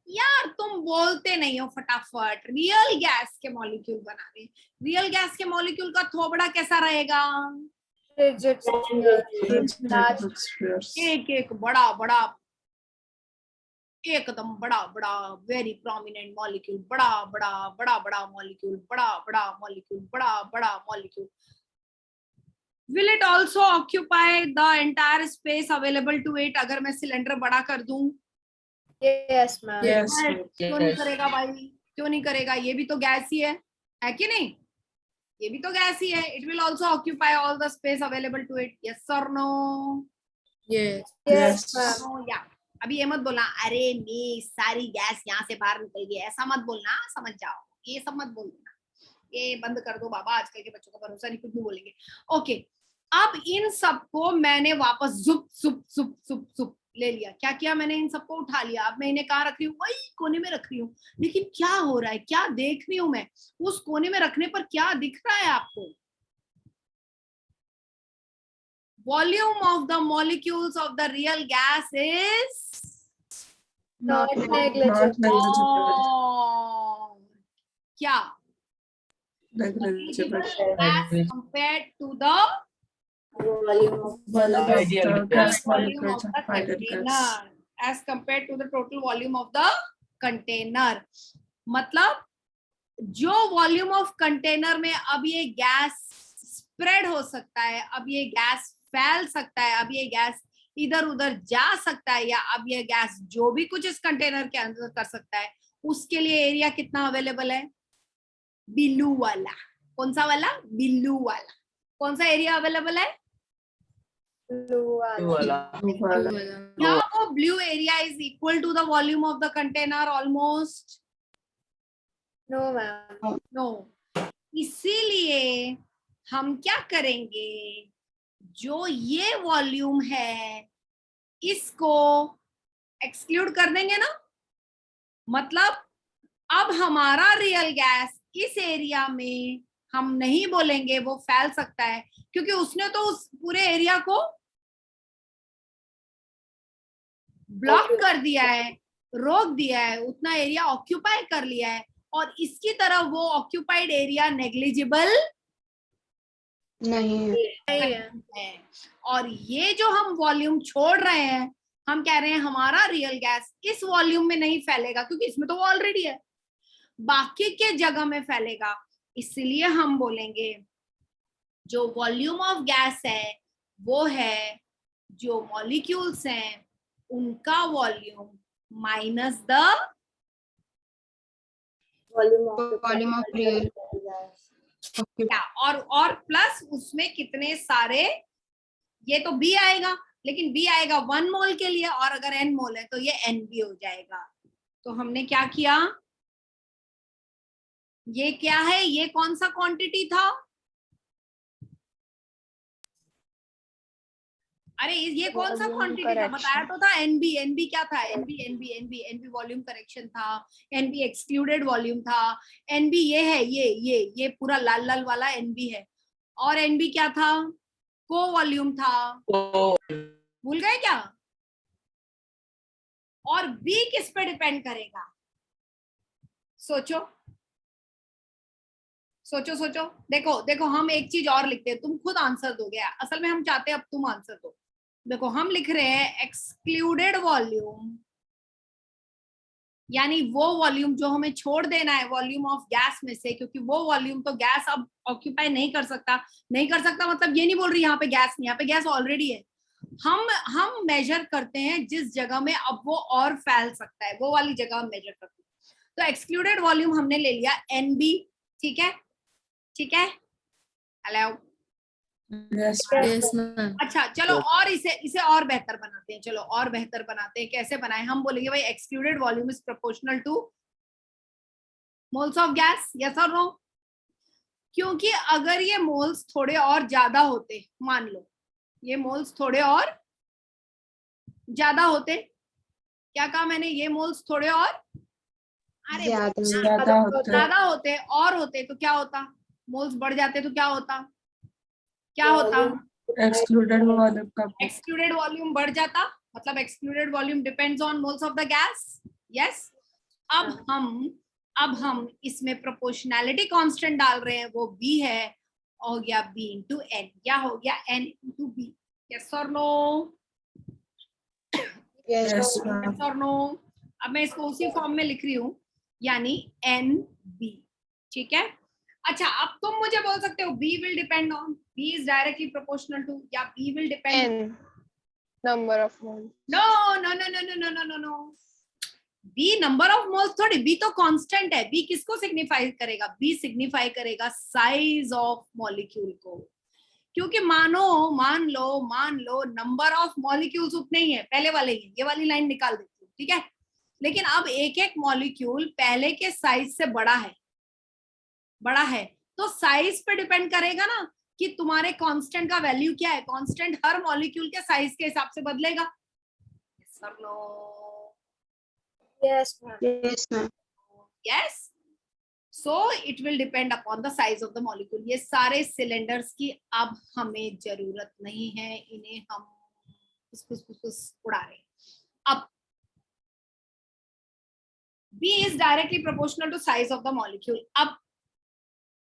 A: यार तुम बोलते नहीं हो फटाफट। रियल गैस के मॉलिक्यूल बना रहे हैं। रियल गैस के मॉलिक्यूल का थोबड़ा कैसा रहेगा?
C: Rigid spheres. Large.
A: एक एक बड़ा बड़ा, एकदम बड़ा बड़ा, वेरी प्रोमिनेंट मॉलिक्यूल, बड़ा बड़ा बड़ा बड़ा मॉलिक्यूल, बड़ा बड़ा मॉलिक्यूल, बड़ा बड़ा molecule. Will it also occupy the entire space available to it? अगर मैं सिलेंडर बड़ा कर दूं?
C: Yes, ma'am.
D: Yes.
A: क्यों नहीं करेगा भाई? क्यों नहीं करेगा? ये भी तो गैस ही है कि नहीं? ये भी तो गैस ही है। It will also occupy all the space available to it. Yes or no?
C: Yes,
D: Yes.
C: ma'am.
A: No, yeah. अभी ये मत बोलना अरे मैं सारी गैस यहाँ से बाहर निकल गई, ऐसा मत बोलना, समझ जाओ। ये सब मत बोलना, ये बंद कर दो बाबा, आजकल के बच्चों का भरोसा नहीं, कुछ भी बोलेंगे। ओके, अब इन सबको मैंने वापस जुप जुप जुप जुप जुप ले लिया। क्या किया मैंने? इन सबको उठा लिया। अब मैं इन्हें कहाँ रख रही हूँ? वही कोने में रख रही हूँ। लेकिन क्या हो रहा है, क्या देख रही हूँ मैं? उस कोने में रखने पर क्या दिख रहा है आपको? Volume of the molecules of the real gas is
C: Not
D: Not
C: negligible.
A: क्या?
D: negligible.
A: As compared to the
C: Volume of
D: Volume of the gas
A: volume
D: molecules
A: of
D: of
A: the
D: ideal
A: container,
D: gas.
A: as compared to the total volume of the container. मतलब जो volume of container में अब ये gas spread हो सकता है, अब ये गैस फैल सकता है, अब ये गैस इधर उधर जा सकता है, या अब ये गैस जो भी कुछ इस कंटेनर के अंदर कर सकता है, उसके लिए एरिया कितना अवेलेबल है? ब्लू वाला। कौन सा वाला? ब्लू वाला। कौन सा एरिया अवेलेबल है?
C: blue
A: क्या वो blue area is equal to the volume of the container almost?
C: No, ma'am.
A: No. इसीलिए हम क्या करेंगे, जो ये वॉल्यूम है इसको एक्सक्लूड कर देंगे ना। मतलब अब हमारा रियल गैस इस एरिया में हम नहीं बोलेंगे वो फैल सकता है, क्योंकि उसने तो उस पूरे एरिया को ब्लॉक कर दिया है, रोक दिया है, उतना एरिया ऑक्यूपाई कर लिया है, और इसकी तरह वो ऑक्यूपाइड एरिया नेग्लिजिबल
B: नहीं
A: है। और ये जो हम वॉल्यूम छोड़ रहे हैं, हम कह रहे हैं हमारा रियल गैस इस वॉल्यूम में नहीं फैलेगा, क्योंकि इसमें तो वो ऑलरेडी है, बाकी के जगह में फैलेगा। इसलिए हम बोलेंगे जो वॉल्यूम ऑफ गैस है वो है जो मॉलिक्यूल्स हैं उनका volume minus the
B: volume of real
A: क्या, और प्लस उसमें कितने सारे, ये तो बी आएगा, लेकिन बी आएगा 1 मोल के लिए, और अगर n मोल है तो ये NB हो जाएगा। तो हमने क्या किया, ये क्या है, ये कौन सा क्वांटिटी था? अरे ये कौन सा क्वांटिटी था? बताया तो था NB। NB क्या था? NB वॉल्यूम करेक्शन था, NB एक्सक्लूडेड वॉल्यूम था। NB ये है, ये पूरा लाल लाल वाला NB है। और NB क्या था? को वॉल्यूम था। भूल गए क्या? और B किस पे डिपेंड करेगा? सोचो सोचो सोचो। देखो हम एक चीज और लिखते हैं, तुम खुद आंसर दोगे, असल में हम चाहते हैं अब तुम आंसर दो। देखो हम लिख रहे हैं एक्सक्लूडेड वॉल्यूम, यानी वो वॉल्यूम जो हमें छोड़ देना है वॉल्यूम ऑफ गैस में से, क्योंकि वो वॉल्यूम तो गैस अब ऑक्यूपाई नहीं कर सकता। मतलब ये नहीं बोल रही यहाँ पे गैस नहीं, यहाँ पे गैस ऑलरेडी है। हम मेजर करते हैं जिस जगह में अब वो और फैल सकता है, वो वाली जगह हम मेजर करते हैं। तो एक्सक्लूडेड वॉल्यूम हमने ले लिया NB, ठीक है, ठीक है, हेलो।
D: Yes.
A: अच्छा चलो, और इसे और बेहतर बनाते हैं। चलो और बेहतर बनाते हैं। कैसे बनाए? हम बोलेंगे भाई excluded volume is proportional two moles of gas, yes और नो। क्योंकि अगर ये मोल्स थोड़े और ज्यादा होते, मान लो ये मोल्स थोड़े और ज्यादा होते, क्या कहा मैंने? ये मोल्स थोड़े और अरे ज्यादा होते और होते तो क्या होता? मोल्स बढ़ जाते तो क्या होता?
D: Excluded वॉल्यूम का
A: एक्सक्लूडेड वॉल्यूम बढ़ जाता। मतलब excluded volume depends on moles of the gas, yes. अब हम इसमें प्रोपोर्शनैलिटी कांस्टेंट डाल रहे हैं, वो b है, हो गया b इंटू n, क्या हो गया n इंटू b, यस और no,
C: Yes.
D: Yes,
C: sir.
D: ma'am.
A: Yes और नो। अब मैं इसको उसी फॉर्म में लिख रही हूँ, यानी n b, ठीक है। अच्छा, अब तुम मुझे बोल सकते हो b will depend on, b is directly proportional to, या b will depend,
B: N number of moles.
A: No no no no no no no no no, b number of moles थोड़ी, b तो कांस्टेंट है, b किसको signify करेगा, b signify करेगा size of molecule को, क्योंकि मान लो नंबर ऑफ मॉलिक्यूल्स उतने ही है, पहले वाले ही, ये वाली लाइन निकाल देती हूँ, ठीक है। लेकिन अब एक एक मॉलिक्यूल पहले के साइज से बड़ा है, तो साइज पे डिपेंड करेगा ना कि तुम्हारे कांस्टेंट का वैल्यू क्या है, कांस्टेंट हर मॉलिक्यूल के साइज के हिसाब से बदलेगा, sir no,
C: Yes, ma'am.
D: Yes, ma'am.
A: yes, so it will depend upon the size of the molecule। ये सारे सिलेंडर्स की अब हमें जरूरत नहीं है, इन्हें हम फुस उड़ा रहे हैं। अब B is directly proportional to size of the molecule। अब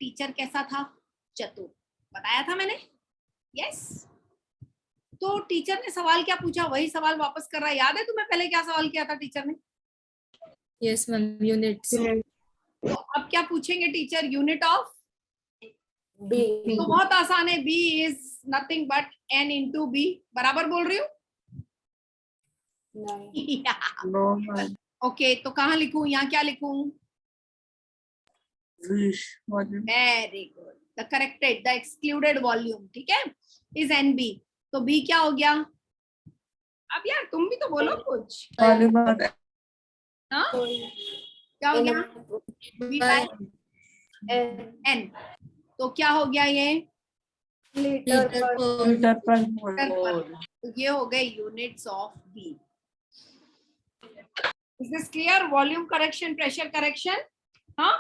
A: टीचर कैसा था, चतुर, बताया था मैंने, यस। तो टीचर ने सवाल क्या पूछा, वही सवाल वापस कर रहा है, याद है तुम्हें पहले क्या सवाल किया था टीचर ने?
E: Yes, ma'am. Units.
A: तो अब क्या पूछेंगे टीचर, यूनिट ऑफ
C: B.
A: तो बहुत आसान है, b is nothing but n into B, बराबर बोल रही हूँ?
C: नहीं.
D: No, ma'am.
A: ओके, तो कहाँ लिखूं, यहाँ क्या लिखूं?
D: Wish. Volume.
A: Very good, the corrected, the excluded volume, ठीक है, इज एन बी। तो बी क्या हो गया? अब यार तुम भी तो बोलो कुछ,
D: Volume of
A: हाँ क्या हो गया? बी बाय एन, तो क्या हो गया ये?
C: Liter
E: Liter
C: per
E: per
D: liter per mole.
A: Litre per, तो ये हो गए units of B. Is this clear? Volume correction, pressure correction, हाँ।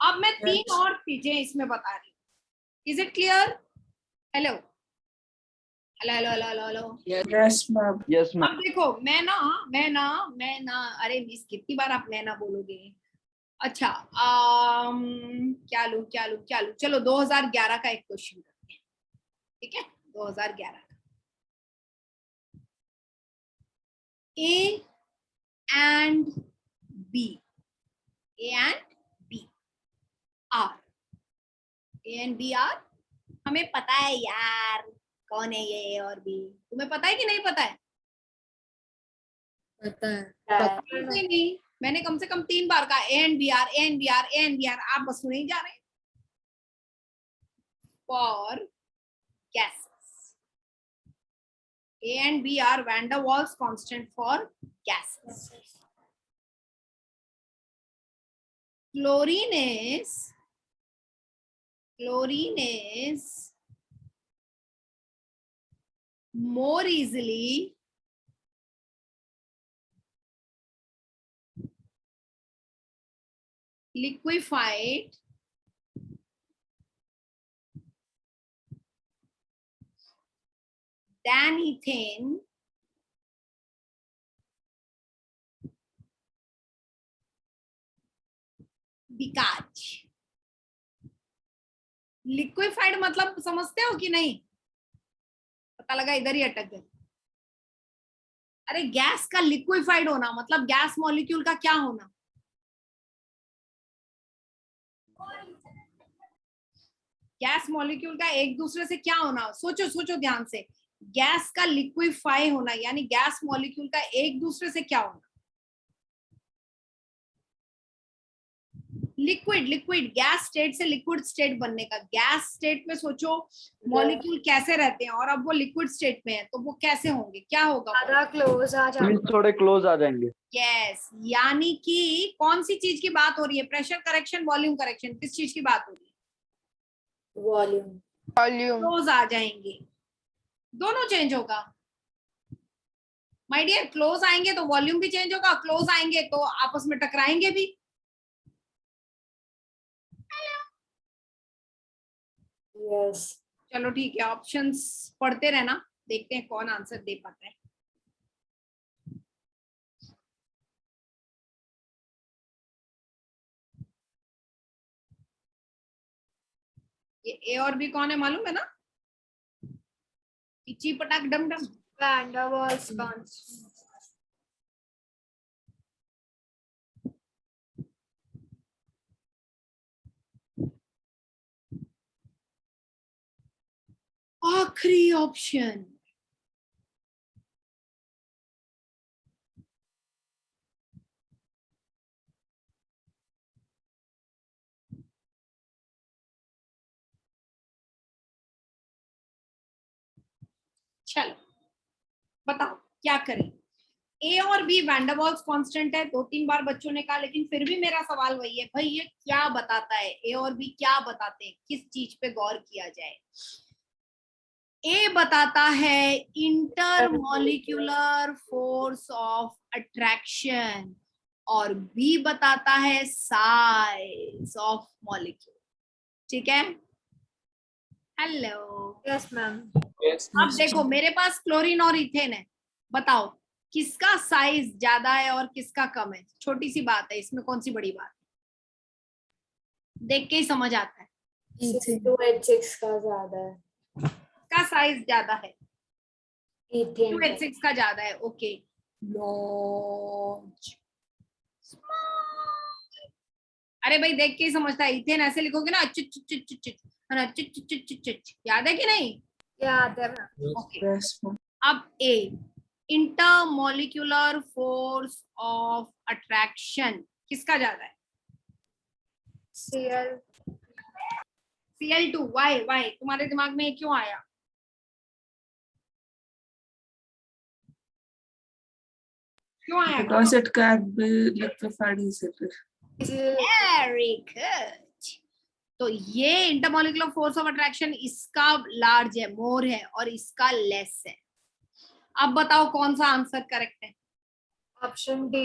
A: अब मैं तीन
D: Yes.
A: और चीजें इसमें बता रही हूँ, is it clear? Hello hello hello hello hello hello.
D: Yes, ma'am.
F: Yes, ma'am.
A: अब देखो, मैं ना, अरे मिस कितनी बार आप मैं ना बोलोगे? अच्छा, क्या लूं, चलो 2011 का एक क्वेश्चन करते हैं, ठीक है, 2011 का। A and B are, हमें पता है यार कौन है ये A और B, तुम्हें पता है कि नहीं पता है?
E: पता है।
A: नहीं, मैंने कम से कम 3 बार कहा A and B are, आप बस सुने ही जा रहे हैं। For gases, A and B are van der Waals constant for gases। Chlorine is more easily liquefied than ethane because, liquefied मतलब समझते हो कि नहीं? पता लगा इधर ही अटक गए। अरे गैस का लिक्विफाइड होना मतलब गैस मॉलिक्यूल का क्या होना? गैस मॉलिक्यूल का एक दूसरे से क्या होना? सोचो ध्यान से, गैस का लिक्विफाई होना यानी गैस मॉलिक्यूल का एक दूसरे से क्या होना? लिक्विड गैस स्टेट से लिक्विड स्टेट बनने का। गैस स्टेट में सोचो मॉलिक्यूल कैसे रहते हैं, और अब वो लिक्विड स्टेट में है तो वो कैसे होंगे, क्या होगा?
C: ज्यादा क्लोज आ जाए.
F: थोड़े क्लोज आ जाएंगे।
A: यस, यानी कि कौन सी चीज की बात हो रही है? प्रेशर करेक्शन, वॉल्यूम करेक्शन, किस चीज की बात हो रही है?
C: Volume.
A: क्लोज आ जाएंगे, दोनों चेंज होगा। माय डियर, क्लोज आएंगे तो वॉल्यूम भी चेंज होगा, क्लोज आएंगे तो आपस में टकराएंगे भी।
C: Yes.
A: चलो ठीक है, ऑप्शंस पढ़ते रहना, देखते हैं कौन आंसर दे पाता है। ये ए और बी कौन है मालूम है ना? इची पटाक डम डम।
C: Van der Waals constant.
A: आखिरी ऑप्शन चलो बताओ क्या करें? ए और B van der Waals constant है, 2-3 बार बच्चों ने कहा, लेकिन फिर भी मेरा सवाल वही है भाई, ये क्या बताता है? ए और बी क्या बताते हैं? किस चीज पे गौर किया जाए? ए बताता है इंटरमॉलिक्यूलर फोर्स ऑफ अट्रैक्शन और बी बताता है साइज ऑफ मॉलिक्यूल। ठीक है, हेलो।
C: Yes, ma'am.
A: अब देखो मेरे पास क्लोरीन और इथेन है, बताओ किसका साइज ज्यादा है और किसका कम है? छोटी सी बात है, इसमें कौन सी बड़ी बात है? देख के ही समझ आता है।
C: 2H6 का ज्यादा है.
A: का साइज ज्यादा है,
C: Ethane का.
A: 2H6 का ज्यादा है। ओके, लार्ज अरे भाई देख के ही समझता है। इथेन ऐसे लिखोगे ना, याद है कि नहीं?
C: याद है मैम.
A: Okay,
D: Yes, ma'am.
A: अब ए इंटरमॉलिक्यूलर फोर्स ऑफ अट्रैक्शन किसका ज्यादा है?
C: Cl.
A: Cl2। वाई तुम्हारे दिमाग में ये क्यों आया? क्यों आया?
D: Because it can be liquefied easily.
A: Very good. तो ये इंटरमॉलिक्यूलर फोर्स ऑफ अट्रैक्शन इसका लार्ज है, मोर है, और इसका लेस है। अब बताओ कौन सा आंसर करेक्ट है?
C: Option D.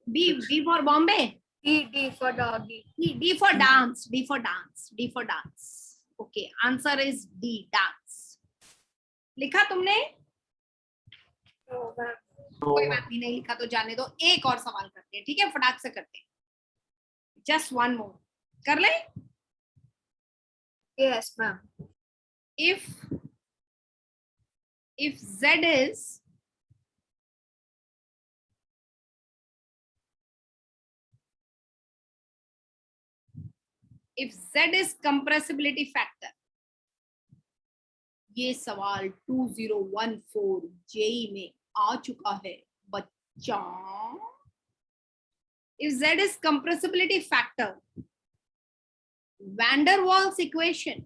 A: B for Bombay,
C: D for doggy.
A: D for dance, D for dance, D for dance. Okay, answer is D, dance. लिखा तुमने?
C: No, ma'am.
A: कोई बात नहीं लिखा तो जाने दो। एक और सवाल करते हैं, ठीक है, फटाक से करते हैं। जस्ट वन मोर कर ले।
C: Yes, ma'am.
A: if z is compressibility factor, ये सवाल 2014 जेई में आ चुका है बच्चा। if z is compressibility factor, van der Waals equation,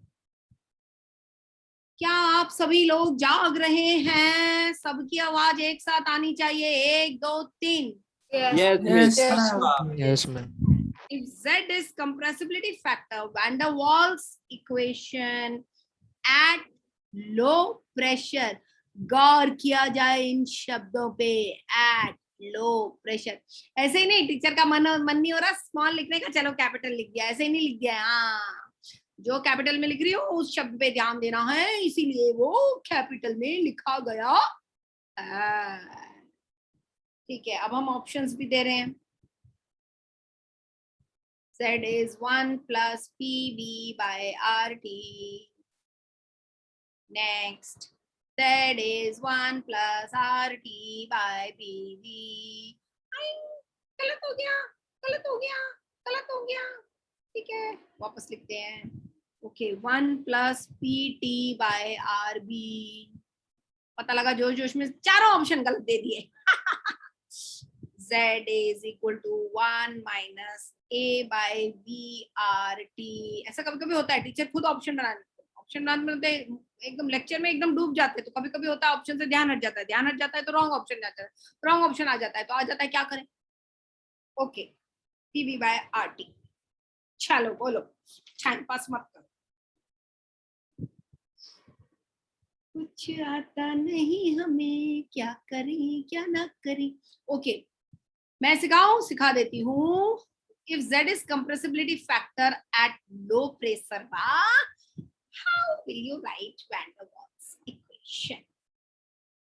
A: क्या आप सभी लोग जाग रहे हैं? सबकी आवाज एक साथ आनी चाहिए, 1 2 3।
C: Yes.
D: Yes,
C: Yes,
D: ma'am.
F: Yes, ma'am.
A: If Z is compressibility factor, van der Waals equation at low pressure, गौर किया जाए इन शब्दों पे, at low pressure। ऐसे ही नहीं, टीचर का मन नहीं हो रहा स्मॉल लिखने का, चलो कैपिटल लिख दिया, ऐसे ही नहीं लिख दिया। हाँ, जो कैपिटल में लिख रही हो उस शब्द पे ध्यान देना है, इसीलिए वो कैपिटल में लिखा गया है। ठीक है, अब हम ऑप्शंस भी दे रहे हैं। Z is 1 plus PV by RT. Next, Z is 1 plus RT by PV. गलत हो गया, गलत हो गया, गलत हो गया। ठीक है, वापस लिखते हैं। Okay, 1 plus PT by RB। पता लगा जोश जोश में चारों ऑप्शन गलत दे दिए। Z is equal to 1 minus A by VRT। ऐसा कभी कभी होता है, टीचर खुद ऑप्शन बनाते एकदम लेक्चर में एकदम डूब जाते हैं, तो कभी कभी होता है ऑप्शन से ध्यान हट जाता है, ध्यान हट जाता है तो रॉन्ग ऑप्शन जाता है, रॉन्ग ऑप्शन आ जाता है, तो आ जाता है क्या करें? Okay, PV by RT। चलो बोलो, टाइम पास मत करो। कुछ आता नहीं हमें, क्या करें क्या ना करें। ओके, मैं सिखा देती हूँ। If Z is compressibility factor at low pressure, how will you write Van der Waals equation?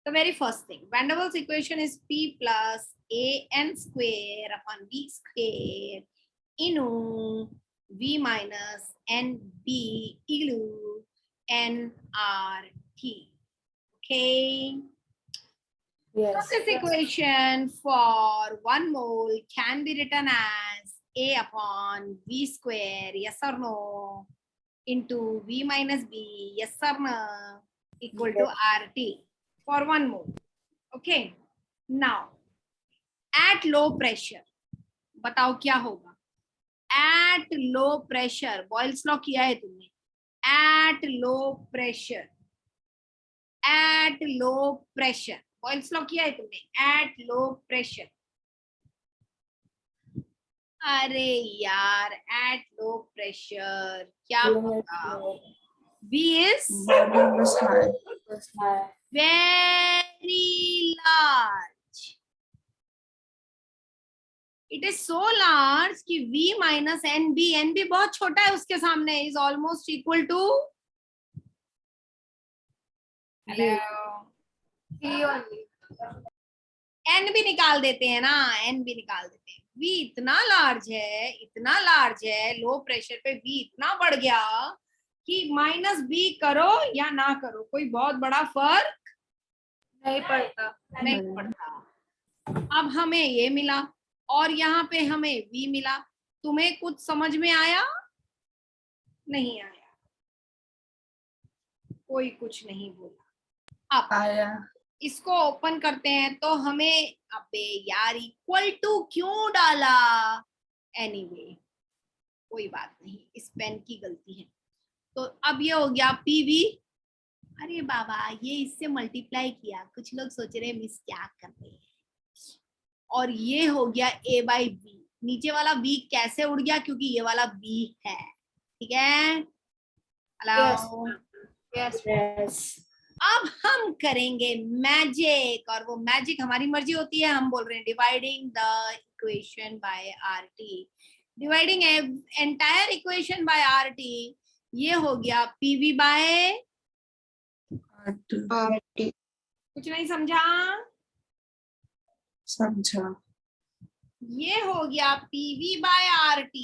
A: The very first thing, Van der Waals equation is P plus AN square upon B square into V minus NB igloo nRT. Okay.
C: Yes.
A: So this equation for 1 mole can be written as A upon V square, yes or no, into V minus B, yes or no, equal to RT for 1 mole. Okay. Now, at low pressure, बताओ क्या होगा? At low pressure, Boyle's law किया है तुमने. At low pressure, Boyle's law किया है तुमने. At low pressure. अरे यार, at low pressure क्या होगा? V is
D: Volume was high.
A: very large. It is so large कि V minus NB बहुत छोटा है उसके सामने, is almost equal to N भी निकाल देते हैं ना, N भी निकाल देते हैं. V इतना लार्ज है, लो प्रेशर पे V इतना बढ़ गया कि माइनस B करो या ना करो कोई बहुत बड़ा फर्क
C: नहीं पड़ता.
A: नहीं पड़ता. अब हमें ये मिला और यहाँ पे हमें V मिला. तुम्हें कुछ समझ में आया? नहीं आया. कोई कुछ नहीं बोला. अब
D: आया.
A: इसको ओपन करते हैं तो हमें, अबे यार, इक्वल टू क्यों डाला? एनीवे, कोई बात नहीं, इस पेन की गलती है. तो अब ये हो गया PV. अरे बाबा, ये इससे मल्टीप्लाई किया. कुछ लोग सोच रहे हैं मिस क्या कर रहे हैं. और ये हो गया A by B. नीचे वाला B कैसे उड़ गया? क्योंकि ये वाला B है. ठीक है. हेलो.
C: Yes.
A: अब हम करेंगे मैजिक, और वो मैजिक हमारी मर्जी होती है. हम बोल रहे हैं dividing the equation by RT. Dividing entire equation by RT. ये हो गया PV बाय
D: RT.
A: कुछ नहीं समझा?
D: समझा.
A: ये हो गया PV बाय RT,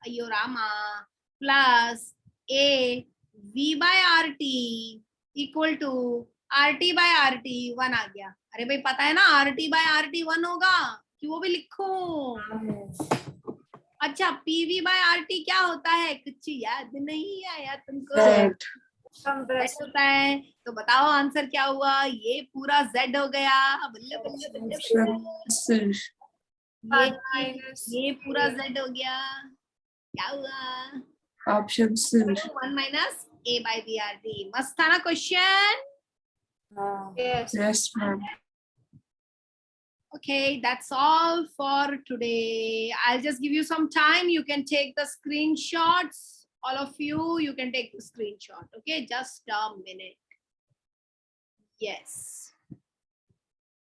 A: अयो Rama, plus A V by RT equal to RT by RT 1 आ गया. अरे भाई पता है ना RT बाय RT 1 होगा कि वो भी लिखूं? अच्छा, PV बाय RT क्या होता है? कुछ याद नहीं आया तुमको? Z होता है. तो बताओ आंसर क्या हुआ? ये पूरा Z हो गया. बल्ले बल्ले बल्ले बल्ले. ये पूरा Z हो गया. क्या हुआ?
D: Option C.
A: 1 minus A by BRT. मस्त था ना question?
C: Yes.
D: Yes, ma'am.
A: Okay, that's all for today. I'll just give you some time. You can take the screenshots. All of you can take the screenshot. Okay, just a minute. Yes.